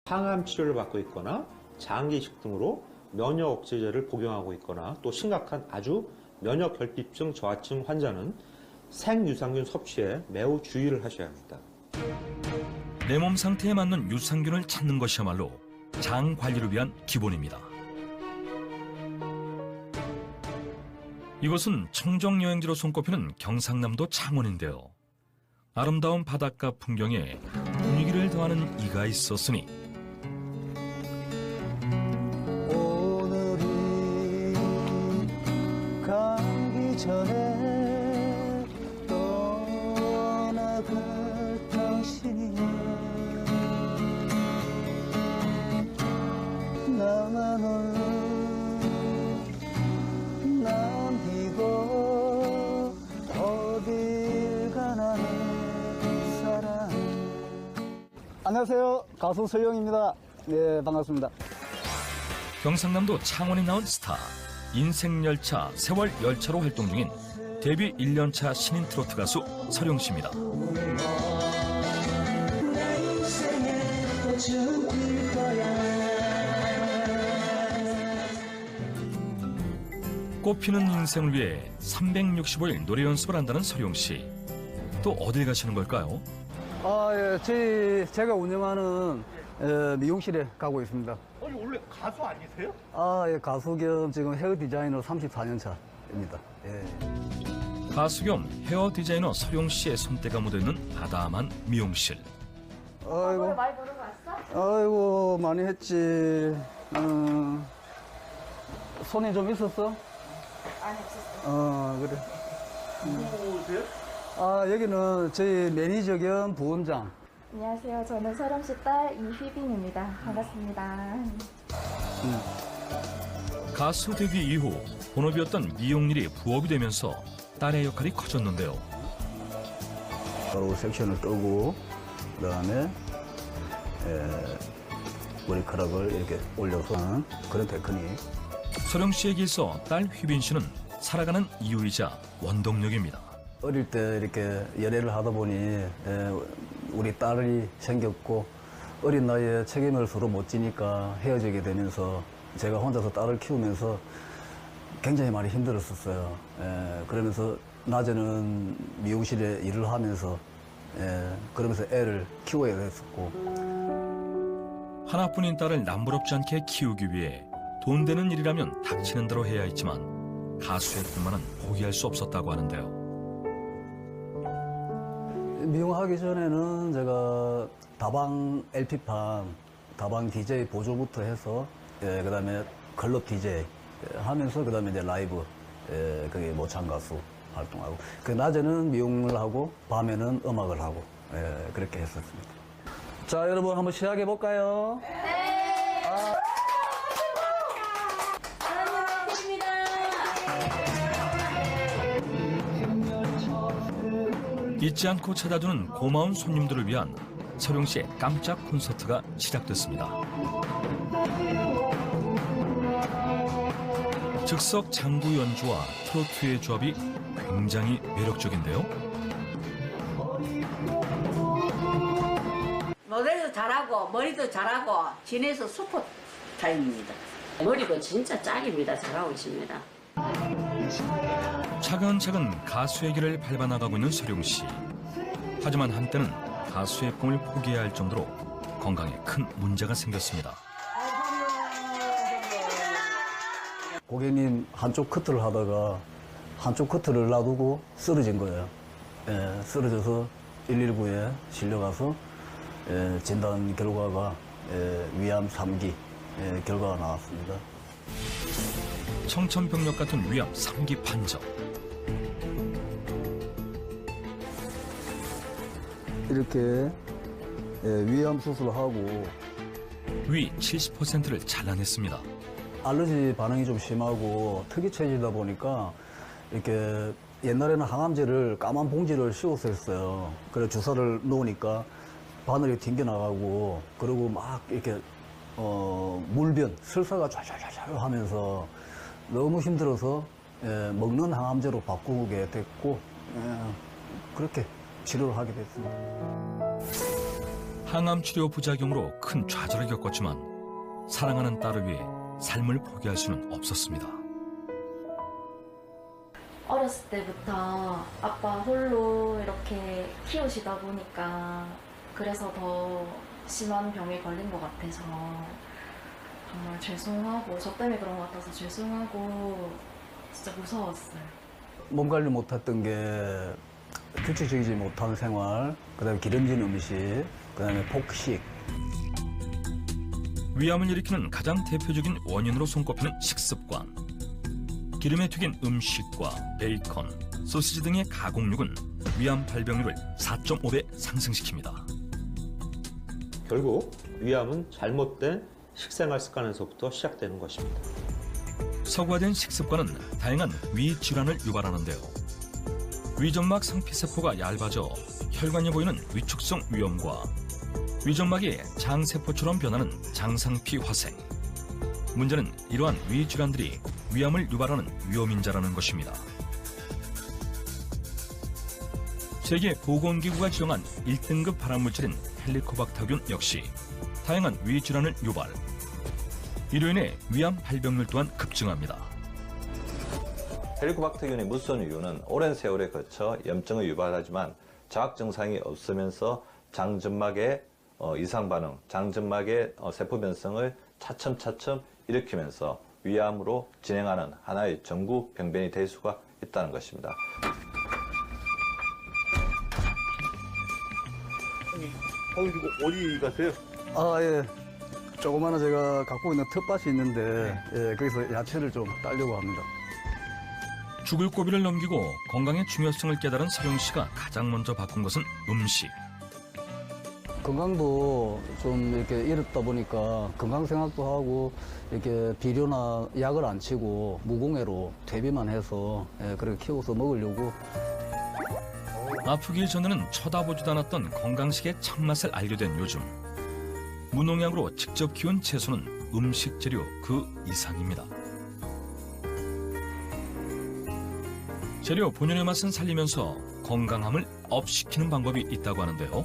항암 치료를 받고 있거나 장기이식 등으로 면역 억제제를 복용하고 있거나 또 심각한 아주 면역 결핍증 저하층 환자는 생유산균 섭취에 매우 주의를 하셔야 합니다. 내 몸 상태에 맞는 유산균을 찾는 것이야말로 장 관리를 위한 기본입니다. 이곳은 청정여행지로 손꼽히는 경상남도 창원인데요. 아름다운 바닷가 풍경에 분위기를 더하는 이가 있었으니 오늘이 가기 전에 떠나갈 당신이 나만을 남기고 어딜 가나 내 사랑. 안녕하세요, 가수 서영입니다. 네, 반갑습니다. 경상남도 창원에 나온 스타, 인생열차, 세월열차로 활동 중인 데뷔 1년차 신인 트로트 가수 서룡 씨입니다. 꽃피는 인생을 위해 365일 노래 연습을 한다는 서룡 씨. 또 어딜 가시는 걸까요? 예, 제가 운영하는 미용실에 가고 있습니다. 아니 원래 가수 아니세요? 예, 가수 겸 지금 헤어 디자이너 34년 차입니다. 예. 가수 겸 헤어 디자이너 서룡 씨의 손때가 묻어있는 아담한 미용실. 아이고, 많이 보는 거 왔어? 아이고, 많이 했지. 손이 좀 있었어? 아니, 없었어. 그래. 누구세요? 여기는 저희 매니저 겸 부원장. 안녕하세요. 저는 서령 씨 딸 이휘빈입니다. 반갑습니다. 가수 데뷔 이후 본업이었던 미용일이 부업이 되면서 딸의 역할이 커졌는데요. 바로 섹션을 뜨고, 그 다음에, 머리카락을 이렇게 올려서 하는 그런 테크닉. 서령 씨에게 있어 딸 휘빈 씨는 살아가는 이유이자 원동력입니다. 어릴 때 이렇게 연애를 하다 보니 우리 딸이 생겼고 어린 나이에 책임을 서로 못 지니까 헤어지게 되면서 제가 혼자서 딸을 키우면서 굉장히 많이 힘들었었어요. 그러면서 낮에는 미용실에 일을 하면서 그러면서 애를 키워야 됐었고. 하나뿐인 딸을 남부럽지 않게 키우기 위해 돈 되는 일이라면 닥치는 대로 해야 했지만 가수의 꿈만은 포기할 수 없었다고 하는데요. 미용하기 전에는 제가 다방 LP판, 다방 DJ 보조부터 해서 그 다음에 클럽 DJ 하면서 그 다음에 이제 라이브 그게 모창 가수 활동하고 그 낮에는 미용을 하고 밤에는 음악을 하고 그렇게 했었습니다. 자, 여러분 한번 시작해 볼까요? 잊지 않고 찾아주는 고마운 손님들을 위한 서룡 씨의 깜짝 콘서트가 시작됐습니다. 즉석 장구 연주와 트로트의 조합이 굉장히 매력적인데요. 노래도 잘하고 머리도 잘하고 진해서 슈퍼 타임입니다. 머리도 진짜 짱입니다. 잘하고 있습니다. 차근차근 가수의 길을 밟아나가고 있는 서룡 씨. 하지만 한때는 가수의 꿈을 포기해야 할 정도로 건강에 큰 문제가 생겼습니다. 고객님 한쪽 커트를 하다가 한쪽 커트를 놔두고 쓰러진 거예요. 쓰러져서 119에 실려가서 진단 결과가 위암 3기 결과가 나왔습니다. 청천벽력 같은 위암 3기 판정. 이렇게 위암 수술을 하고 위 70%를 잘라냈습니다. 알러지 반응이 좀 심하고 특이 체질이다 보니까 이렇게 옛날에는 항암제를 까만 봉지를 씌워서 했어요. 그래 주사를 놓으니까 바늘이 튕겨나가고 그리고 막 이렇게 물변, 설사가 쫙쫙쫙 하면서 너무 힘들어서 먹는 항암제로 바꾸게 됐고 그렇게 치료를 하게 됐습니다. 항암 치료 부작용으로 큰 좌절을 겪었지만 사랑하는 딸을 위해 삶을 포기할 수는 없었습니다. 어렸을 때부터 아빠 홀로 이렇게 키우시다 보니까 그래서 더 심한 병에 걸린 것 같아서 정말 죄송하고 저 때문에 그런 것 같아서 죄송하고 진짜 무서웠어요. 몸 관리 못했던 게 규칙적이지 못한 생활, 그다음에 기름진 음식, 그다음에 폭식. 위암을 일으키는 가장 대표적인 원인으로 손꼽히는 식습관. 기름에 튀긴 음식과 베이컨, 소시지 등의 가공육은 위암 발병률을 4.5배 상승시킵니다. 결국 위암은 잘못된 식생활 습관에서부터 시작되는 것입니다. 서구화된 식습관은 다양한 위 질환을 유발하는데요. 위점막 상피세포가 얇아져 혈관이 보이는 위축성 위염과 위점막이 장세포처럼 변하는 장상피 화생. 문제는 이러한 위 질환들이 위암을 유발하는 위험인자라는 것입니다. 세계보건기구가 지정한 1등급 발암물질인 헬리코박터균 역시 다양한 위 질환을 유발. 이로 인해 위암 발병률 또한 급증합니다. 헬리코박터균의 무서운 이유는 오랜 세월에 거쳐 염증을 유발하지만 자각 증상이 없으면서 장점막의 이상 반응, 장점막의 세포 변성을 차츰차츰 일으키면서 위암으로 진행하는 하나의 전구 병변이 될 수가 있다는 것입니다. 이거 어디 가세요? 아, 예. 조그마한 제가 갖고 있는 텃밭이 있는데, 예, 거기서 야채를 좀 따려고 합니다. 죽을 고비를 넘기고 건강의 중요성을 깨달은 서령 씨가 가장 먼저 바꾼 것은 음식. 건강도 좀 이렇게 잃었다 보니까 건강 생각도 하고 이렇게 비료나 약을 안 치고 무공해로 퇴비만 해서 예, 그렇게 키워서 먹으려고. 아프기 전에는 쳐다보지도 않았던 건강식의 참맛을 알게 된 요즘. 무농약으로 직접 키운 채소는 음식 재료 그 이상입니다. 재료 본연의 맛은 살리면서 건강함을 업시키는 방법이 있다고 하는데요.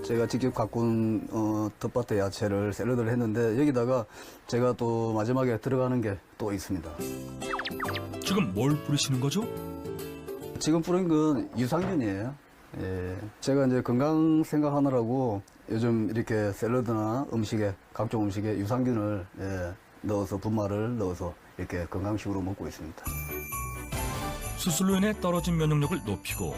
제가 직접 가꾼 텃밭의 야채를 샐러드를 했는데 여기다가 제가 또 마지막에 들어가는 게 또 있습니다. 지금 뭘 뿌리시는 거죠? 지금 뿌린 건 유산균이에요. 예. 제가 이제 건강 생각하느라고 요즘 이렇게 샐러드나 음식에 각종 음식에 유산균을 넣어서 분말을 넣어서 이렇게 건강식으로 먹고 있습니다. 수술로 인해 떨어진 면역력을 높이고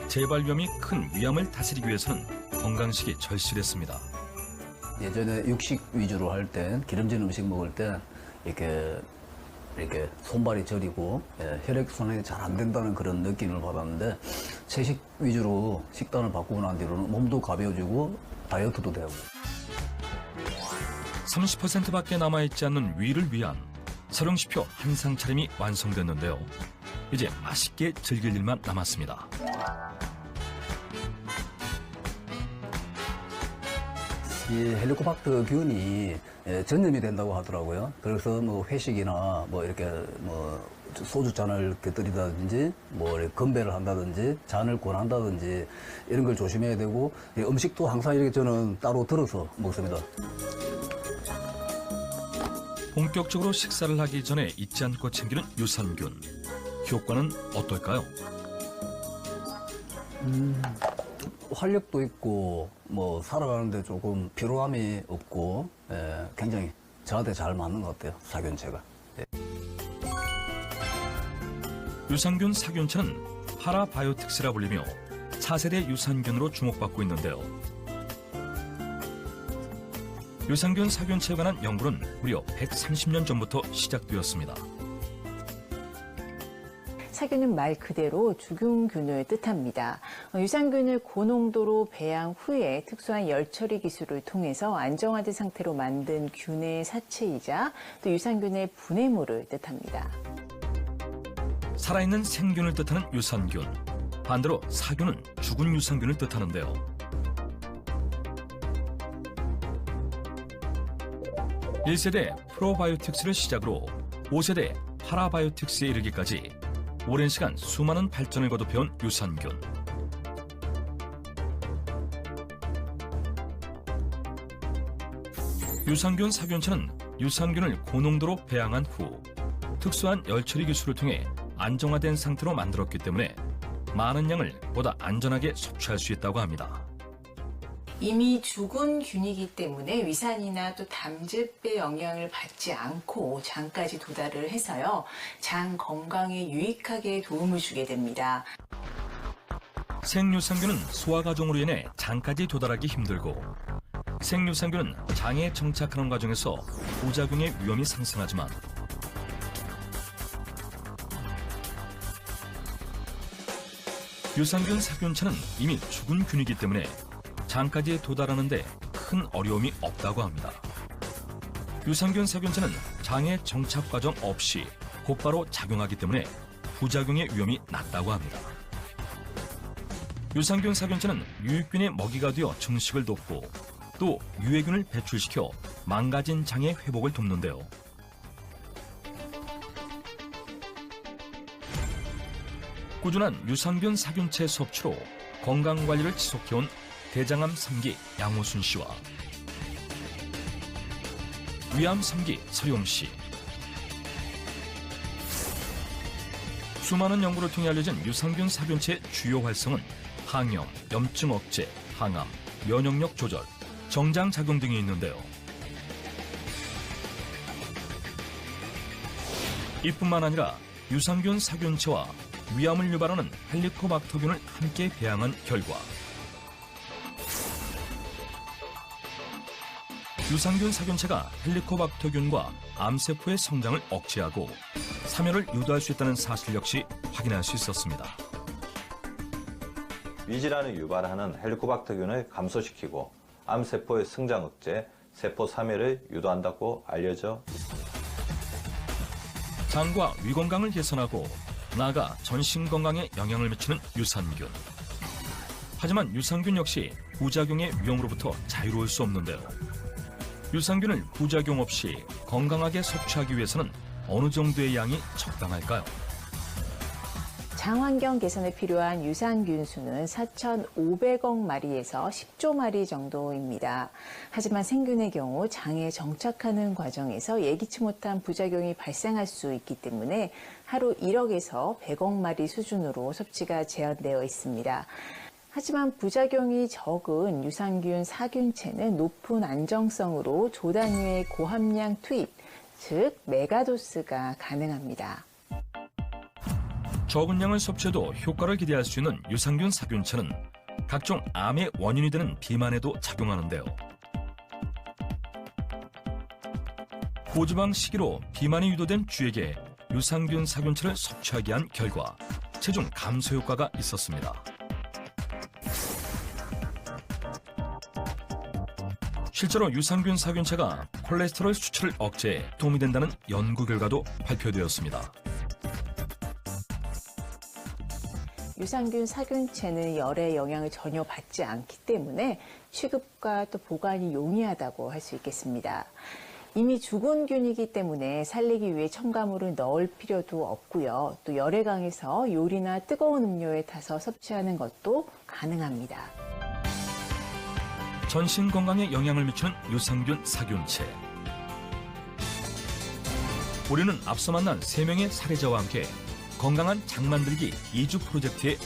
재발 위험이 큰 위암을 다스리기 위해서는 건강식이 절실했습니다. 예전에 육식 위주로 할 때 기름진 음식 먹을 때 이렇게 손발이 저리고 혈액순환이 잘 안 된다는 그런 느낌을 받았는데 채식 위주로 식단을 바꾸고 난 뒤로는 몸도 가벼워지고 다이어트도 되고. 30%밖에 남아있지 않는 위를 위한 서령시표 한상 차림이 완성됐는데요. 이제 맛있게 즐길 일만 남았습니다. 이 헬리코박터균이 전염이 된다고 하더라고요. 그래서 뭐 회식이나 뭐 이렇게 뭐 소주 잔을 이렇게 들이다든지 뭐 이렇게 건배를 한다든지 잔을 권한다든지 이런 걸 조심해야 되고 음식도 항상 이렇게 저는 따로 들어서 먹습니다. 본격적으로 식사를 하기 전에 잊지 않고 챙기는 유산균. 효과는 어떨까요? 활력도 있고 뭐 살아가는데 조금 피로감이 없고 굉장히 저한테 잘 맞는 것 같아요. 사균체가. 유산균 사균체는 파라바이오틱스라 불리며 차세대 유산균으로 주목받고 있는데요. 유산균 사균체에 관한 연구는 무려 130년 전부터 시작되었습니다. 사균은 말 그대로 죽용균을 뜻합니다. 유산균을 고농도로 배양 후에 특수한 열 처리 기술을 통해서 안정화된 상태로 만든 균의 사체이자 또 유산균의 분해물을 뜻합니다. 살아있는 생균을 뜻하는 유산균. 반대로 사균은 죽은 유산균을 뜻하는데요. (1세대) 프로바이오틱스를 시작으로 (5세대) 파라바이오틱스에 이르기까지 오랜 시간 수많은 발전을 거듭해온 유산균. 유산균 사균체는 유산균을 고농도로 배양한 후 특수한 열처리 기술을 통해 안정화된 상태로 만들었기 때문에 많은 양을 보다 안전하게 섭취할 수 있다고 합니다. 이미 죽은 균이기 때문에 위산이나 또 담즙의 영향을 받지 않고 장까지 도달을 해서요. 장 건강에 유익하게 도움을 주게 됩니다. 생유산균은 소화 과정으로 인해 장까지 도달하기 힘들고 생유산균은 장에 정착하는 과정에서 부작용의 위험이 상승하지만 유산균 사균체는 이미 죽은 균이기 때문에 장까지 도달하는 데 큰 어려움이 없다고 합니다. 유산균 사균체는 장의 정착 과정 없이 곧바로 작용하기 때문에 부작용의 위험이 낮다고 합니다. 유산균 사균체는 유익균의 먹이가 되어 증식을 돕고 또 유해균을 배출시켜 망가진 장의 회복을 돕는데요. 꾸준한 유산균 사균체 섭취로 건강관리를 지속해온 대장암 3기 양호순 씨와 위암 3기 서용 씨. 수많은 연구를 통해 알려진 유산균 사균체의 주요 활성은 항염, 염증 억제, 항암, 면역력 조절, 정장작용 등이 있는데요. 이뿐만 아니라 유산균 사균체와 위암을 유발하는 헬리코박터균을 함께 배양한 결과 유산균 사균체가 헬리코박터균과 암세포의 성장을 억제하고 사멸을 유도할 수 있다는 사실 역시 확인할 수 있었습니다. 위질환을 유발하는 헬리코박터균을 감소시키고 암세포의 성장 억제, 세포 사멸을 유도한다고 알려져 있습니다. 장과 위 건강을 개선하고 나아가 전신 건강에 영향을 미치는 유산균. 하지만 유산균 역시 부작용의 위험으로부터 자유로울 수 없는데요. 유산균을 부작용 없이 건강하게 섭취하기 위해서는 어느 정도의 양이 적당할까요? 장 환경 개선에 필요한 유산균 수는 4,500억 마리에서 10조 마리 정도입니다. 하지만 생균의 경우 장에 정착하는 과정에서 예기치 못한 부작용이 발생할 수 있기 때문에 하루 1억에서 100억 마리 수준으로 섭취가 제한되어 있습니다. 하지만 부작용이 적은 유산균 사균체는 높은 안정성으로 조 단위의 고함량 투입, 즉 메가도스가 가능합니다. 적은 양을 섭취해도 효과를 기대할 수 있는 유산균 사균체는 각종 암의 원인이 되는 비만에도 작용하는데요. 고지방 식이로 비만이 유도된 쥐에게 유산균 사균체를 섭취하게 한 결과 체중 감소 효과가 있었습니다. 실제로 유산균 사균체가 콜레스테롤 수치를 억제해 도움이 된다는 연구 결과도 발표되었습니다. 유산균 사균체는 열의 영향을 전혀 받지 않기 때문에 취급과 또 보관이 용이하다고 할 수 있겠습니다. 이미 죽은 균이기 때문에 살리기 위해 첨가물을 넣을 필요도 없고요. 또 열에 강해서 요리나 뜨거운 음료에 타서 섭취하는 것도 가능합니다. 전신 건강에 영향을 미치는 유산균 사균체. 우리는 앞서 만난 3명의 사례자와 함께 건강한 장 만들기 2주 프로젝트에